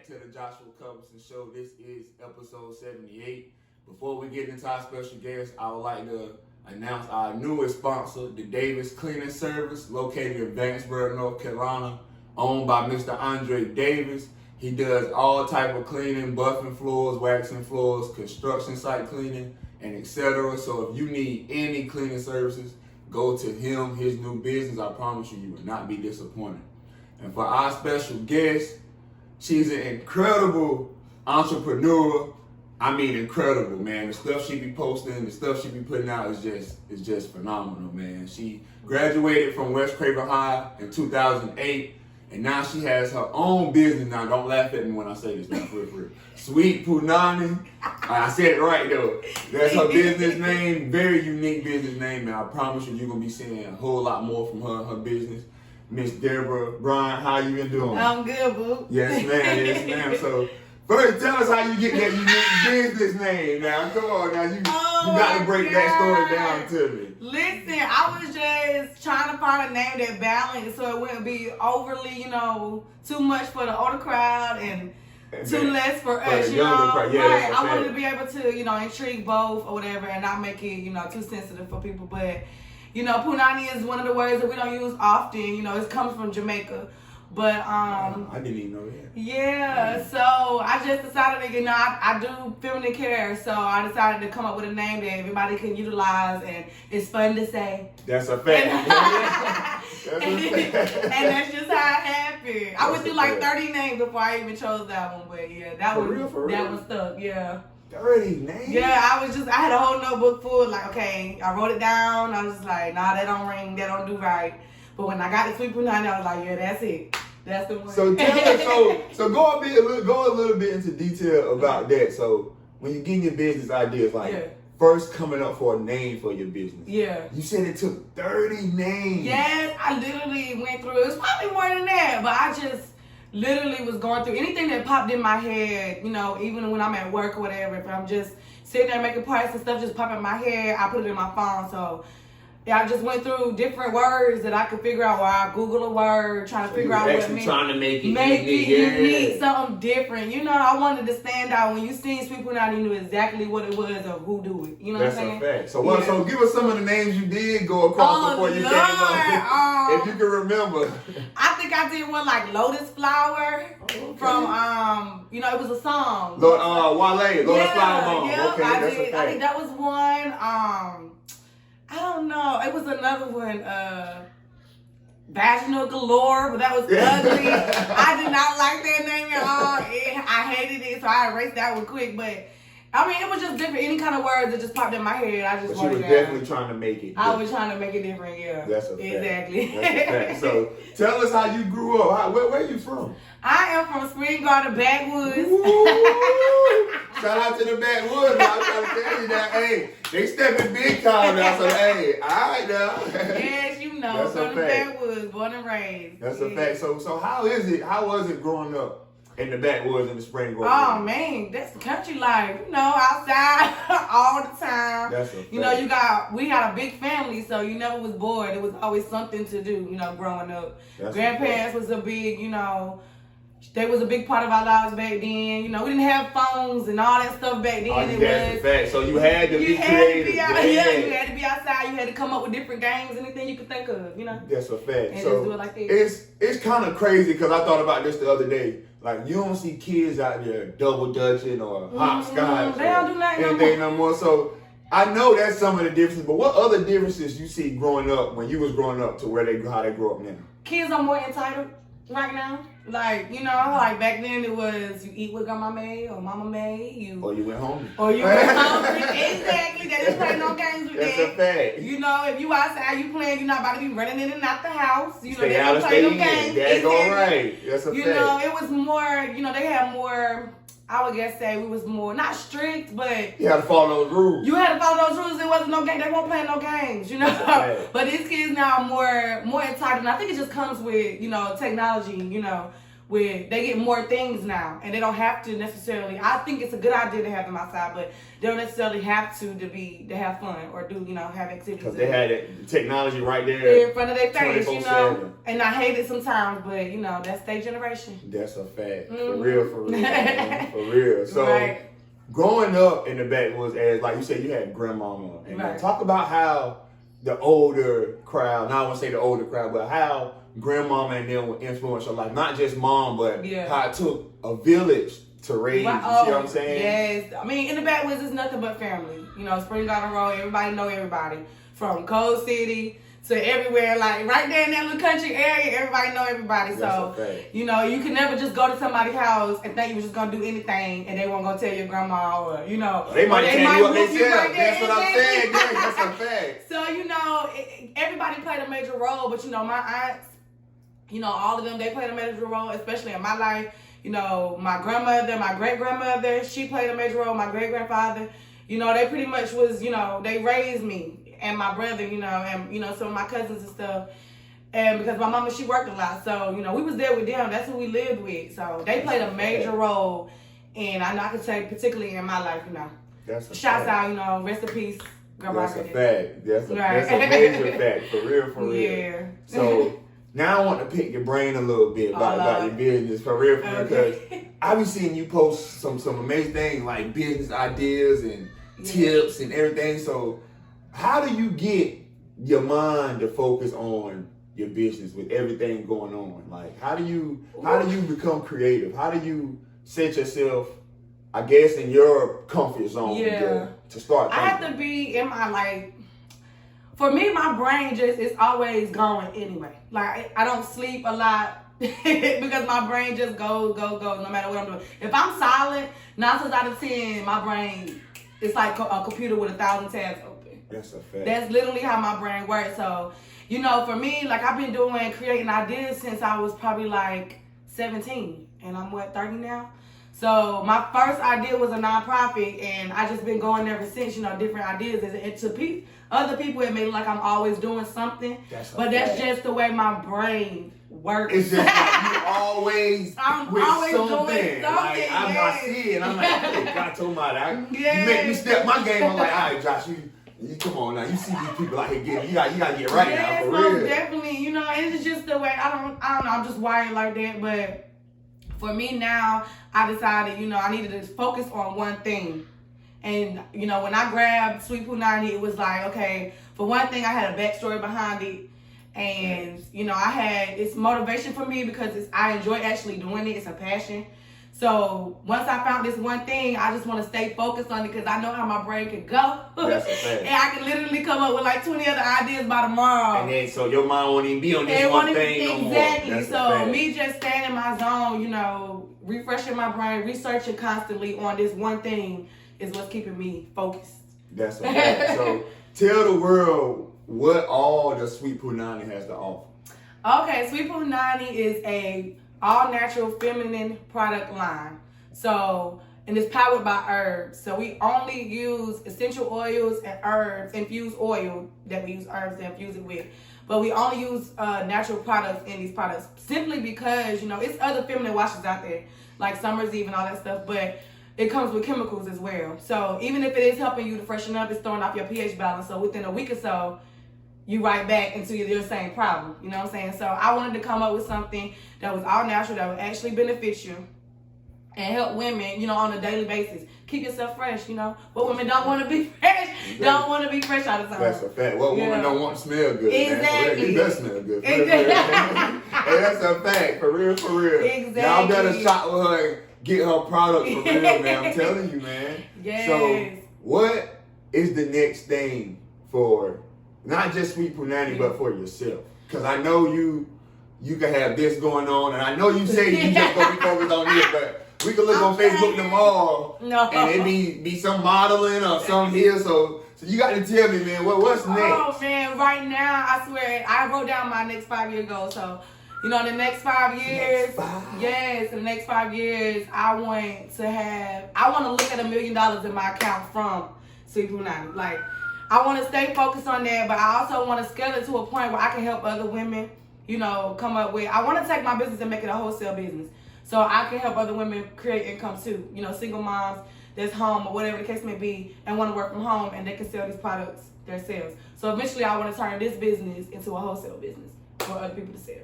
to the Joshua Cuthbertson Show. This is episode 78. Before we get into our special guest, I would like to announce our newest sponsor, the Davis Cleaning Service, located in Backwoodz Rd, North Carolina, owned by Mr. Andre Davis. He does all type of cleaning, buffing floors, waxing floors, construction site cleaning, and etc. So if you need any cleaning services, go to him, his new business. I promise you will not be disappointed. And for our special guest, she's an incredible entrepreneur. I mean, incredible, man. The stuff she be posting, the stuff she be putting out is just phenomenal, man. She graduated from West Craven High in 2008, and now she has her own business now. Don't laugh at me when I say this now, for real. Sweet Punani. I said it right, though. That's her business name. Very unique business name, and I promise you, you're going to be seeing a whole lot more from her and her business. Miss Deborah Bryant, how you been doing? I'm good, boo. Yes, ma'am. Yes, ma'am. So, first, tell us how you get that unique business name. Now, come on. Now, you got to break that story down to me. Listen, I was just trying to find a name that balanced so it wouldn't be overly, too much for the older crowd and too less for us, Crowd. Yeah, right. I wanted to be able to, intrigue both or whatever and not make it, too sensitive for people. But Punani is one of the words that we don't use often. It comes from Jamaica. But I didn't even know that. Yeah, so I just decided that, I do feminine care, so I decided to come up with a name that everybody can utilize and it's fun to say. That's a fact. That's a fact. And that's just how it happened. I went through like 30 names before I even chose that one, but yeah, that one stuck, yeah. 30 names? Yeah, I had a whole notebook full, like, okay, I wrote it down. I was just like, nah, that don't ring, that don't do right. But when I got the Sweet Punani, I was like, yeah, that's it. That's the one. So tell us, so go a little bit into detail about that. So when you get your business ideas, first coming up for a name for your business. Yeah. You said it took 30 names. Yes, I literally went through, it was probably more than that, but I just literally was going through anything that popped in my head, even when I'm at work or whatever. If I'm just sitting there making parts and stuff just pop in my head, I put it in my phone. So I just went through different words that I could figure out, or I Google a word, trying to figure out what it means. Trying to make it unique, something different. I wanted to stand out. When you seen Sweet Punani, you knew exactly what it was or who do it. You know what I'm saying? That's a fact. So give us some of the names you did go across before you came up. If you can remember. I think I did one like Lotus Flower from, it was a song. Wale, Lotus Flower Mom. Yeah, Okay, that's a fact. I think that was one. I don't know. It was another one, Vaginal Galore, but that was ugly. I did not like that name at all. I hated it, so I erased that one quick. But it was just different. Any kind of words that just popped in my head, I just wanted to. But you were definitely trying to make it different. I was trying to make it different, yeah. That's a fact. Exactly. That's a fact. So tell us how you grew up. Where are you from? I am from Spring Garden, Backwoodz. Shout out to the Backwoodz. I'm trying to tell you that. Hey, they stepping big time now. So hey, all right now. Yes, That's from the Backwoodz, born and raised. That's a fact. So how is it? How was it growing up in the Backwoods in the Spring Garden? Oh man, that's the country life. Outside all the time. That's a fact. We had a big family, so you never was bored. There was always something to do. Growing up. Grandparents was a big, they was a big part of our lives back then. We didn't have phones and all that stuff back then. That's a fact. So you had to be creative. You had to be outside. You had to come up with different games, anything you could think of. That's a fact. And so just do it like that. It's kind of crazy because I thought about this the other day. Like you don't see kids out there double dutching or hopscotch. They don't do anything no more. So I know that's some of the differences. But what other differences you see growing up when you was growing up to how they grow up now? Kids are more entitled right now. Like back then it was you eat what grandma made or mama made. Or you went home. Exactly. They didn't play no games with that. That's a fact. If you outside, you playing, you're not about to be running in and out the house. Stay out of stay in. That's all right. That's a fact. It was more, they had more, I would guess say we was more, not strict, but you had to follow those rules. You had to follow those rules. There wasn't no game. They won't play no games, But these kids now are more entitled. And I think it just comes with, technology, they get more things now, and they don't have to necessarily. I think it's a good idea to have them outside, but they don't necessarily have to have fun or do have activities. Because they had the technology right there in front of their face, 24/7. And I hate it sometimes, but that's their generation. That's a fact, for real, man. For real. So, right. Growing up in the backwoods, as like you said, you had grandmama, and right. Talk about how the older crowd. Now I won't say the older crowd, but how grandmama and them would influence your life, not just mom, but how it took a village to raise. You see what I'm saying? Yes. I mean, in the backwoods, it's nothing but family. Spring Garden Road, everybody know everybody. From Cold City to everywhere, like right there in that little country area, everybody know everybody. That's so, you can never just go to somebody's house and think you were just going to do anything and they won't go tell your grandma or, They might tell you what they said. Right that's what I'm saying. That's a fact. So, everybody played a major role, but, my aunts, all of them, they played a major role, especially in my life. My grandmother, my great-grandmother, she played a major role. My great-grandfather, they pretty much was, they raised me and my brother, and, some of my cousins and stuff. And because my mama, she worked a lot. So, we was there with them. That's who we lived with. So, they played a major role. And I know I can say, particularly in my life, That's a Shouts fact. out, rest in peace. That's a fact. That's a major fact. For real. Yeah. So, now I want to pick your brain a little bit about your business. For real. Because I be seeing you post some amazing things like business ideas and tips and everything. So, how do you get your mind to focus on your business with everything going on? Like, how do you become creative? How do you set yourself, I guess, in your comfort zone to start thinking? I have to be in my, for me, my brain is always going anyway. Like, I don't sleep a lot because my brain just goes, no matter what I'm doing. If I'm silent, 9 times out of 10, my brain, it's like a computer with 1,000 tabs open. That's a fact. That's literally how my brain works. So, for me, I've been creating ideas since I was probably 17, and I'm 30 now. So my first idea was a nonprofit, and I just been going ever since. Different ideas, and to other people, it may look like I'm always doing something, that's just the way my brain works. It's just you always I'm always something. Doing something. I see it. I'm like, hey, God told me that. You make me step my game. I'm like, all right, Josh, you come on now. You see these people out here getting, you gotta get right now, for real. Definitely. It's just the way, I don't know, I'm just wired like that. But for me now, I decided, I needed to focus on one thing. And, when I grabbed Sweet Punani, it was like, okay, for one thing, I had a backstory behind it. And, it's motivation for me because I enjoy actually doing it. It's a passion. So once I found this one thing, I just want to stay focused on it because I know how my brain can go. That's a fact. And I can literally come up with 20 other ideas by tomorrow. And then so your mind won't even be on this one thing exactly. No more. So me just staying in my zone, refreshing my brain, researching constantly on this one thing is what's keeping me focused. That's a fact. So tell the world what all the Sweet Punani has to offer. Okay, Sweet Punani is a all-natural feminine product line. So, and it's powered by herbs. So we only use essential oils and herbs, infused oil that we use herbs to infuse it with. But we only use natural products in these products simply because, it's other feminine washes out there, like Summer's Eve and all that stuff, but it comes with chemicals as well. So even if it is helping you to freshen up, it's throwing off your pH balance. So within a week or so, you right back into your same problem. You know what I'm saying? So I wanted to come up with something that was all natural, that would actually benefit you and help women, on a daily basis. Keep yourself fresh, What women don't want to be fresh, don't want to be fresh all the time. That's a fact. What women don't want to smell good. Exactly. Man. You better smell good. Hey, that's a fact. For real. Exactly. Y'all better shop with her and get her product for real, man. I'm telling you, man. Yes. So what is the next thing for not just Sweet Punani, but for yourself? Because I know you can have this going on, and I know you say you just gonna be focused on this, but we can look on Facebook tomorrow, and it be some modeling or something here. So you got to tell me, man, what's next? Oh man, right now I swear I wrote down my next 5-year goal. So the next 5 years, yes, the next 5 years, I want to look at $1 million in my account from Sweet Punani. I want to stay focused on that, but I also want to scale it to a point where I can help other women, come up with. I want to take my business and make it a wholesale business, so I can help other women create income too. Single moms that's home or whatever the case may be, and want to work from home, and they can sell these products themselves. So eventually, I want to turn this business into a wholesale business for other people to sell.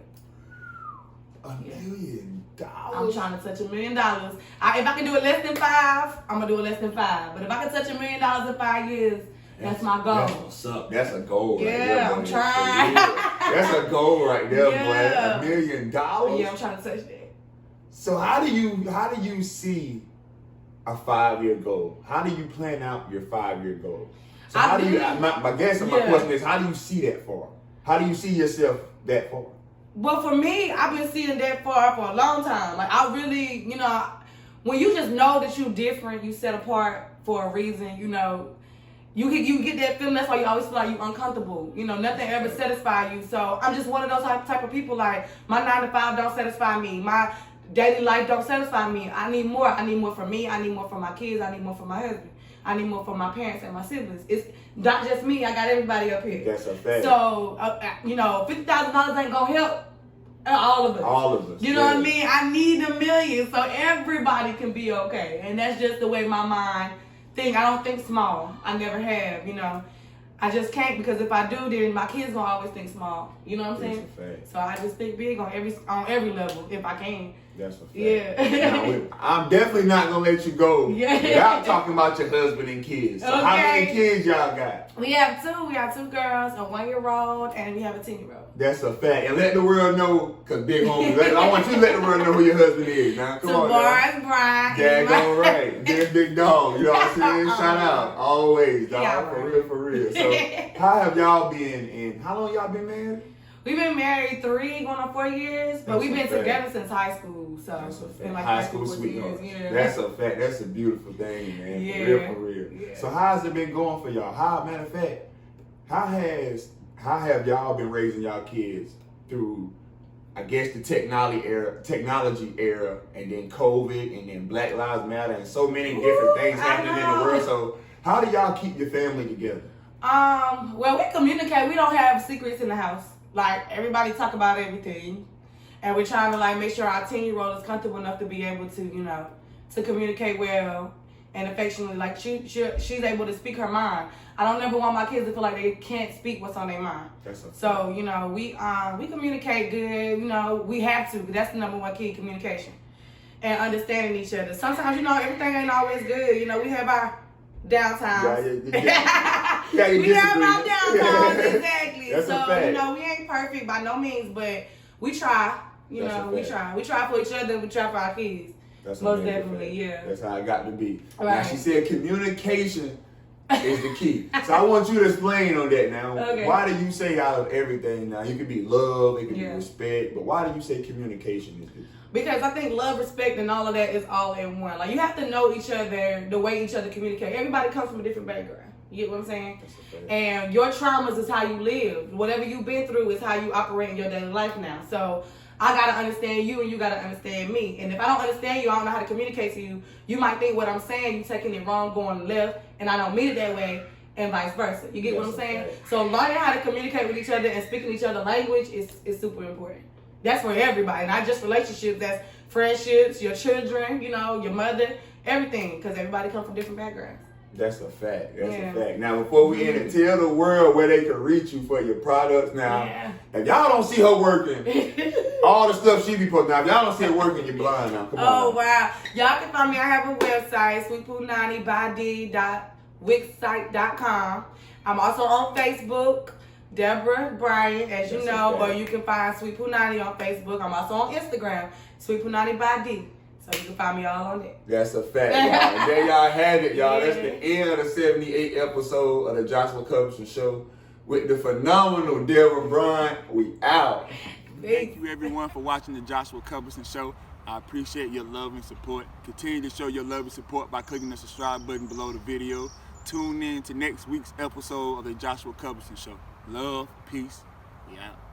$1 million. I'm trying to touch $1 million. If I can do it less than 5, I'm gonna do it less than 5. But if I can touch $1 million in 5 years, that's my goal. That's what's up. That's a goal right there. Yeah, I'm trying. That's a goal right there, boy. $1 million. Yeah, I'm trying to touch that. So how do you see a 5-year goal? How do you plan out your 5-year goal? So my question is, how do you see that far? How do you see yourself that far? Well, for me, I've been seeing that far for a long time. Like, I really, when you just know that you're different, you set apart for a reason, you get that feeling. That's why you always feel like you're uncomfortable. Nothing ever satisfies you. So I'm just one of those type of people. Like, my 9 to 5 don't satisfy me. My daily life don't satisfy me. I need more. I need more for me. I need more for my kids. I need more for my husband. I need more for my parents and my siblings. It's not just me. I got everybody up here. That's a fact. So, $50,000 ain't gonna help all of us. All of us. You know what I mean? I need $1 million so everybody can be okay. And that's just the way my mind think. I don't think small. I never have, I just can't, because if I do, then my kids gonna always think small. You know what I'm saying? That's a fact. So I just think big on every level if I can. That's a fact. Yeah. Now, I'm definitely not gonna let you go without talking about your husband and kids. So how many kids y'all got? We have 2. We have 2 girls, a 1-year-old, and we have a 10-year-old. That's a fact. And let the world know, because big homie, I want you to let the world know who your husband is. Now, come on. Deborah Bryant. Daggone right. This big dog. You know what I'm saying? Shout out. Always, dog. Yeah, for real. So, how have y'all been, and how long y'all been married? We've been married 3, going on 4 years, but we've been together since high school. So that's a fact. been like high school sweethearts. Yeah. That's a fact. That's a beautiful thing, man. Yeah. For real. Yeah. So how's it been going for y'all? Matter of fact, how have y'all been raising y'all kids through, I guess, the technology era, and then COVID, and then Black Lives Matter, and so many different things happening in the world. So how do y'all keep your family together? Well, we communicate. We don't have secrets in the house. Like, everybody talk about everything, and we're trying to make sure our 10-year-old is comfortable enough to be able to, to communicate well and affectionately. Like, she's able to speak her mind. I don't ever want my kids to feel like they can't speak what's on their mind. So, we communicate good. We have to. That's the number 1 key, communication and understanding each other. Sometimes, everything ain't always good. We have our downtimes. Yeah, we have our downtimes, exactly. That's so, a fact. We ain't perfect by no means, but we try. We try. We try for each other. We try for our kids. That's most definitely, yeah. That's how it got to be. Right. Now, she said communication is the key. So I want you to explain on that now. Okay. Why do you say out of everything now? You could be love, it could be respect, but why do you say communication is the key? Because I think love, respect, and all of that is all in one. Like, you have to know each other, the way each other communicate. Everybody comes from a different background. You get what I'm saying? And your traumas is how you live. Whatever you've been through is how you operate in your daily life now. So I got to understand you, and you got to understand me. And if I don't understand you, I don't know how to communicate to you. You might think what I'm saying, you're taking it wrong, going left, and I don't mean it that way, and vice versa. You get what I'm saying? So learning how to communicate with each other and speaking each other's language is super important. That's for everybody, not just relationships. That's friendships, your children, your mother, everything, because everybody comes from different backgrounds. That's a fact. That's a fact. Now, before we end it, tell the world where they can reach you for your products. Now, if y'all don't see her working, all the stuff she be putting out, if y'all don't see her working, you're blind now. Come on. Oh, wow. Y'all can find me. I have a website, sweetpunani.wixsite.com. I'm also on Facebook, Deborah Bryant, as you know, or you can find Sweet Punani on Facebook. I'm also on Instagram, Sweet Punani by D. So you can find me all on it. That's a fact, y'all. And there y'all have it, y'all. That's the end of the 78th episode of the Joshua Cuthbertson Show with the phenomenal Deborah Bryant. We out. Thank you, everyone, for watching the Joshua Cuthbertson Show. I appreciate your love and support. Continue to show your love and support by clicking the subscribe button below the video. Tune in to next week's episode of the Joshua Cuthbertson Show. Love, peace, we out.